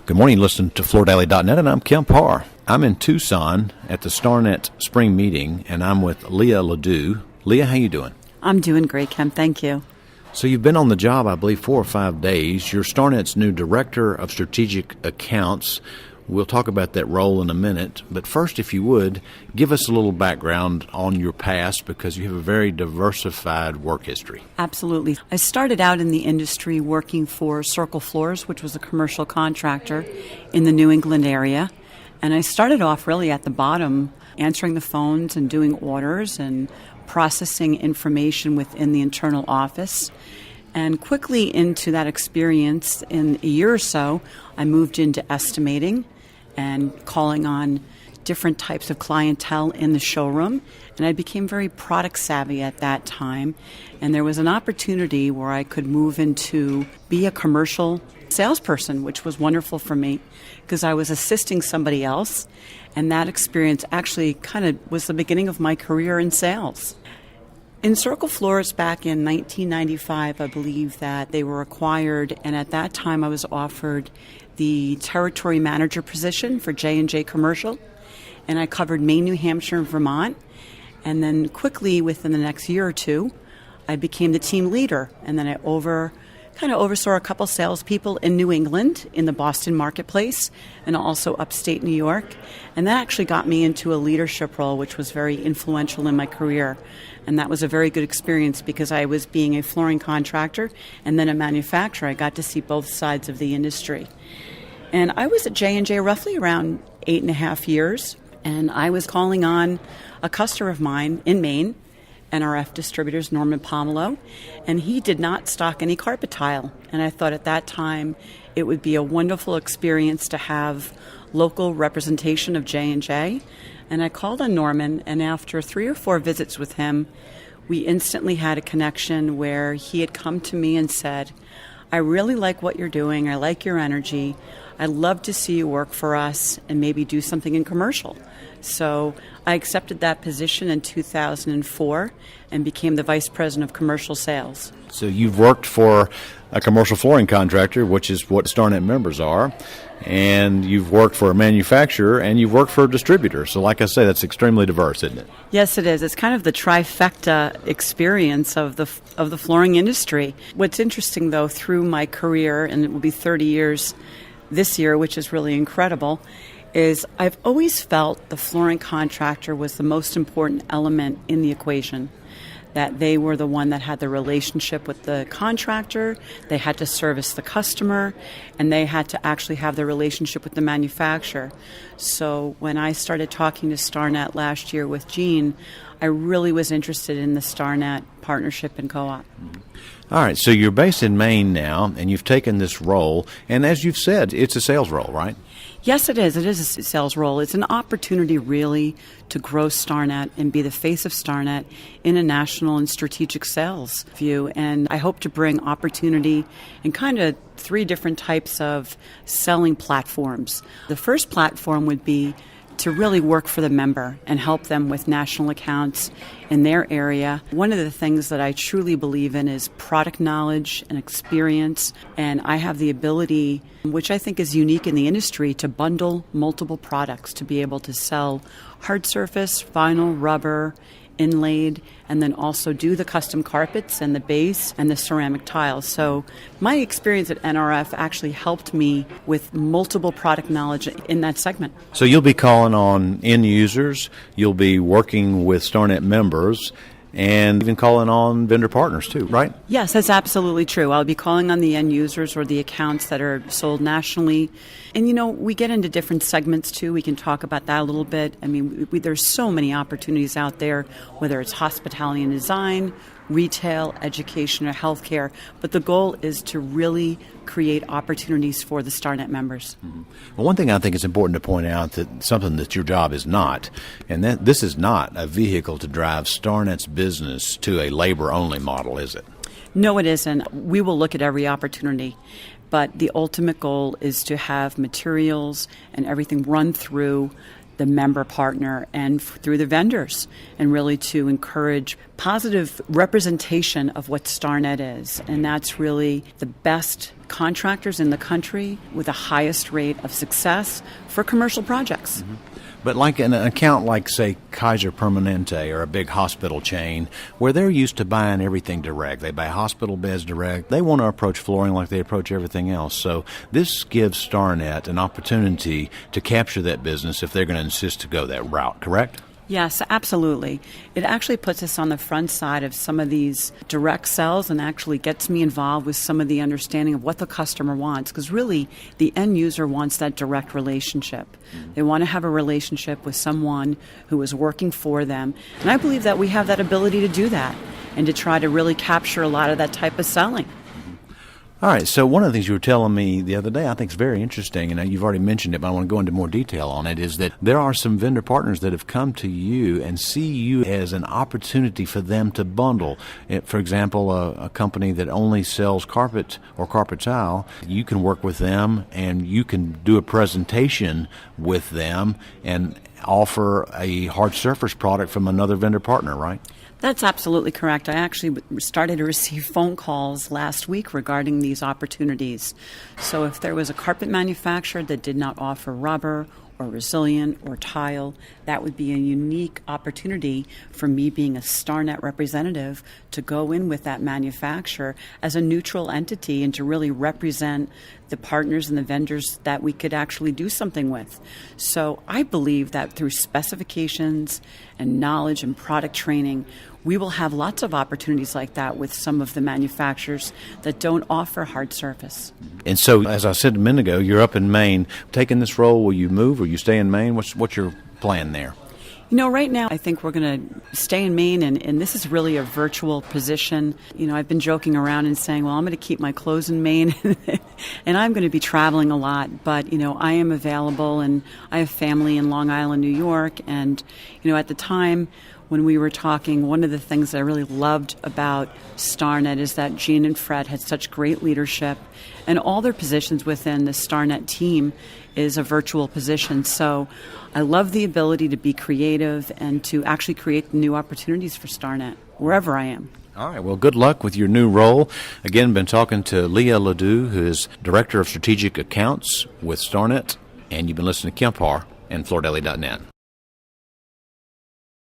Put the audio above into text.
Good morning, listen to FloorDaily.net, and I'm Kemp Harr. I'm in Tucson at the Starnet spring meeting, and I'm with Leah Ledoux. Leah, how you doing? I'm doing great, Kemp. Thank you. So you've been on the job, I believe, 4 or 5 days. You're Starnet's new Director of Strategic Accounts. We'll talk about that role in a minute. But first, if you would, give us a little background on your past, because you have a very diversified work history. Absolutely. I started out in the industry working for Circle Floors, which was a commercial contractor in the New England area. And I started off really at the bottom, answering the phones and doing orders and processing information within the internal office. And quickly into that experience, in a year or so, I moved into estimating and calling on different types of clientele in the showroom. And I became very product savvy at that time. And there was an opportunity where I could move into be a commercial salesperson, which was wonderful for me because I was assisting somebody else. And that experience actually kind of was the beginning of my career in sales. In Circle Floors back in 1995, I believe that they were acquired, and at that time I was offered the territory manager position for J&J Commercial, and I covered Maine, New Hampshire, and Vermont. And then quickly, within the next year or two, I became the team leader, and then I oversaw a couple salespeople in New England, in the Boston marketplace, and also upstate New York. And that actually got me into a leadership role, which was very influential in my career. And that was a very good experience because I was being a flooring contractor and then a manufacturer. I got to see both sides of the industry. And I was at J&J roughly around 8.5 years, and I was calling on a customer of mine in Maine, NRF Distributors, Norman Pomelo, and he did not stock any carpet tile. And I thought at that time it would be a wonderful experience to have local representation of J&J. And I called on Norman, and after 3 or 4 visits with him, we instantly had a connection where he had come to me and said, I really like what you're doing. I like your energy. I'd love to see you work for us and maybe do something in commercial. So I accepted that position in 2004 and became the Vice President of Commercial Sales. So you've worked for a commercial flooring contractor, which is what Starnet members are, and you've worked for a manufacturer, and you've worked for a distributor. So like I say, that's extremely diverse, isn't it? Yes, it is. It's kind of the trifecta experience of the flooring industry. What's interesting, though, through my career, and it will be 30 years this year, which is really incredible, is I've always felt the flooring contractor was the most important element in the equation, that they were the one that had the relationship with the contractor, they had to service the customer, and they had to actually have the relationship with the manufacturer. So when I started talking to Starnet last year with Gene, I really was interested in the Starnet partnership and co-op. All right, so you're based in Maine now, and you've taken this role, and as you've said, it's a sales role, right? Yes, it is. It is a sales role. It's an opportunity, really, to grow Starnet and be the face of Starnet in a national and strategic sales view. And I hope to bring opportunity in kind of 3 different types of selling platforms. The first platform would be to really work for the member and help them with national accounts in their area. One of the things that I truly believe in is product knowledge and experience, and I have the ability, which I think is unique in the industry, to bundle multiple products to be able to sell hard surface, vinyl, rubber, inlaid, and then also do the custom carpets and the base and the ceramic tiles. So my experience at NRF actually helped me with multiple product knowledge in that segment. So you'll be calling on end users, you'll be working with Starnet members, and even calling on vendor partners too, right? Yes, that's absolutely true. I'll be calling on the end users or the accounts that are sold nationally. And, we get into different segments too. We can talk about that a little bit. I mean, there's so many opportunities out there, whether it's hospitality and design, retail, education, or healthcare. But the goal is to really create opportunities for the Starnet members. Mm-hmm. Well, one thing I think is important to point out, that something that your job is not, and that this is not a vehicle to drive Starnet's business to a labor-only model, is it? No, it isn't. We will look at every opportunity, but the ultimate goal is to have materials and everything run through the member partner and through the vendors, and really to encourage positive representation of what Starnet is. And that's really the best contractors in the country with the highest rate of success for commercial projects. Mm-hmm. But like an account like, say, Kaiser Permanente or a big hospital chain, where they're used to buying everything direct. They buy hospital beds direct. They want to approach flooring like they approach everything else. So this gives Starnet an opportunity to capture that business if they're going to insist to go that route, correct? Yes, absolutely. It actually puts us on the front side of some of these direct sales and actually gets me involved with some of the understanding of what the customer wants, because really the end user wants that direct relationship. They want to have a relationship with someone who is working for them, and I believe that we have that ability to do that and to try to really capture a lot of that type of selling. All right, so one of the things you were telling me the other day I think is very interesting, and you've already mentioned it, but I want to go into more detail on it, is that there are some vendor partners that have come to you and see you as an opportunity for them to bundle. For example, a company that only sells carpet or carpet tile, you can work with them and you can do a presentation with them and offer a hard surface product from another vendor partner, right? That's absolutely correct. I actually started to receive phone calls last week regarding these opportunities. So if there was a carpet manufacturer that did not offer rubber or resilient or tile, that would be a unique opportunity for me, being a Starnet representative, to go in with that manufacturer as a neutral entity and to really represent the partners and the vendors that we could actually do something with. So I believe that through specifications and knowledge and product training, we will have lots of opportunities like that with some of the manufacturers that don't offer hard surface. And so, as I said a minute ago, you're up in Maine. Taking this role, will you move or you stay in Maine? What's your plan there? You know, right now I think we're going to stay in Maine, and this is really a virtual position. You know, I've been joking around and saying, well, I'm going to keep my clothes in Maine, and I'm going to be traveling a lot. But, you know, I am available, and I have family in Long Island, New York. And, you know, at the time when we were talking, one of the things that I really loved about Starnet is that Jean and Fred had such great leadership, and all their positions within the Starnet team is a virtual position. So I love the ability to be creative and to actually create new opportunities for Starnet wherever I am. All right. Well, good luck with your new role. Again, been talking to Leah Ledoux, who is Director of Strategic Accounts with Starnet, and you've been listening to Kemp Harr and FloorDaily.net.